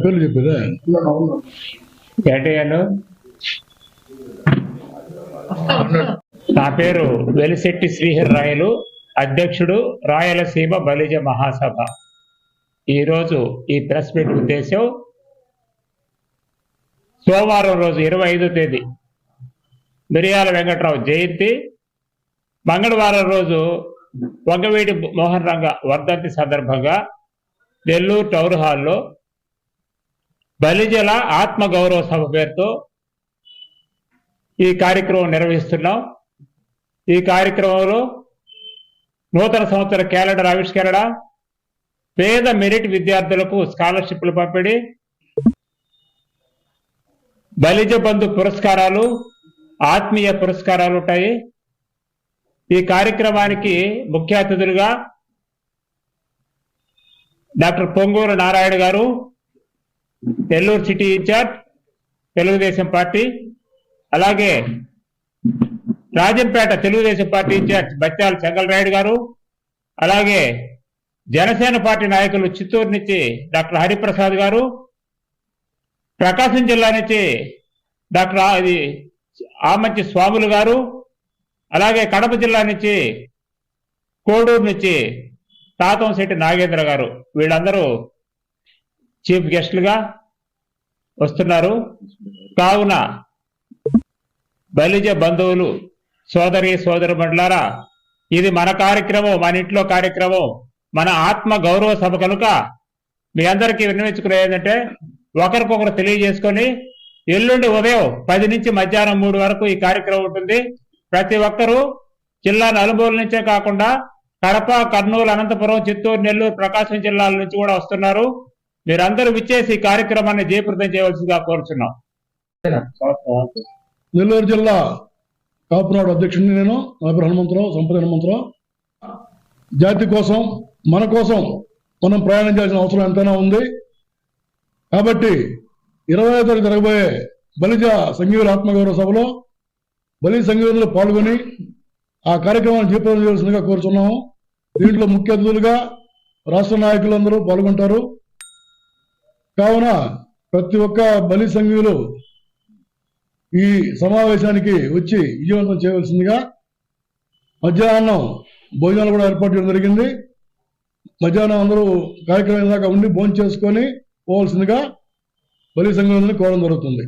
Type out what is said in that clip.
పేర్లు చెప్పేదా ఏటయ్యాను? నా పేరు వెలిశెట్టి శ్రీహరి రాయలు, అధ్యక్షుడు రాయలసీమ బలిజ మహాసభ. ఈరోజు ఈ ప్రెస్ మీట్ ఉద్దేశం, సోమవారం రోజు 25వ తేదీ మిరియాల వెంకట్రావు జయంతి, మంగళవారం రోజు వంగవీటి మోహన్ రంగ వర్ధంతి సందర్భంగా నెల్లూరు టౌన్ హాల్లో బలిజల ఆత్మగౌరవ సభ పేరుతో ఈ కార్యక్రమం నిర్వహిస్తున్నాం. ఈ కార్యక్రమంలో నూతన సంవత్సర క్యాలెండర్ ఆవిష్కరణ, పేద మెరిట్ విద్యార్థులకు స్కాలర్షిప్లు పంపిణీ, బలిజ బంధు పురస్కారాలు, ఆత్మీయ పురస్కారాలు ఉంటాయి. ఈ కార్యక్రమానికి ముఖ్య అతిథులుగా డాక్టర్ పొంగూరు నారాయణ గారు, Nellore city in charge Telugu Desam party, అలాగే రాజంపేట తెలుగుదేశం పార్టీ ఇన్ఛార్జ్ బత్యాల చెంగలరాయుడు గారు, అలాగే జనసేన పార్టీ నాయకులు చిత్తూరు నుంచి డాక్టర్ హరిప్రసాద్ గారు, ప్రకాశం జిల్లా నుంచి డాక్టర్ ఆమంచి స్వాములు గారు, అలాగే కడప జిల్లా నుంచి కోడూరు నుంచి తాతంశెట్టి నాగేంద్ర గారు, వీళ్ళందరూ చీఫ్ గెస్టులుగా వస్తున్నారు. కావున బలిజ బంధువులు, సోదరి మండలారా, ఇది మన కార్యక్రమం, మన ఇంట్లో కార్యక్రమం, మన ఆత్మ గౌరవ సభ కనుక మీ అందరికీ విన్నవించుకునేది ఏంటంటే, ఒకరికొకరు తెలియజేసుకొని ఎల్లుండి ఉదయం 10 నుంచి మధ్యాహ్నం 3 వరకు ఈ కార్యక్రమం ఉంటుంది. ప్రతి ఒక్కరూ జిల్లా నలుమూల నుంచే కాకుండా కడప, కర్నూలు, అనంతపురం, చిత్తూరు, నెల్లూరు, ప్రకాశం జిల్లాల నుంచి కూడా వస్తున్నారు. మీరందరూ విచ్చేసి ఈ కార్యక్రమాన్ని జయప్రదం చేయవలసిందిగా కోరుచున్నాం. నెల్లూరు జిల్లా కాపునాడు అధ్యక్షుడిని నేను, నా పేరు హనుమంతరావు, సంపద హనుమంతరావు. జాతి కోసం, మన కోసం మనం ప్రయాణం చేయాల్సిన అవసరం ఎంతైనా ఉంది. కాబట్టి 20వ తారీఖు జరగబోయే బలిజ సంఘీయుల ఆత్మగౌరవ సభలో బలిజ సంఘీయులు పాల్గొని ఆ కార్యక్రమాన్ని జయప్రదం చేయాల్సిందిగా కోరుచున్నాము. దీంట్లో ముఖ్య అతిథులుగా రాష్ట్ర నాయకులందరూ పాల్గొంటారు. కావున ప్రతి ఒక్క బలి సంఘీయులు ఈ సమావేశానికి వచ్చి విజయవంతం చేయవలసిందిగా, మధ్యాహ్నం భోజనాలు కూడా ఏర్పాటు చేయడం జరిగింది. మధ్యాహ్నం అందరూ కార్యక్రమం దాకా ఉండి భోజనం చేసుకొని పోవాల్సిందిగా బలి సంఘీయులను కోరడం జరుగుతుంది.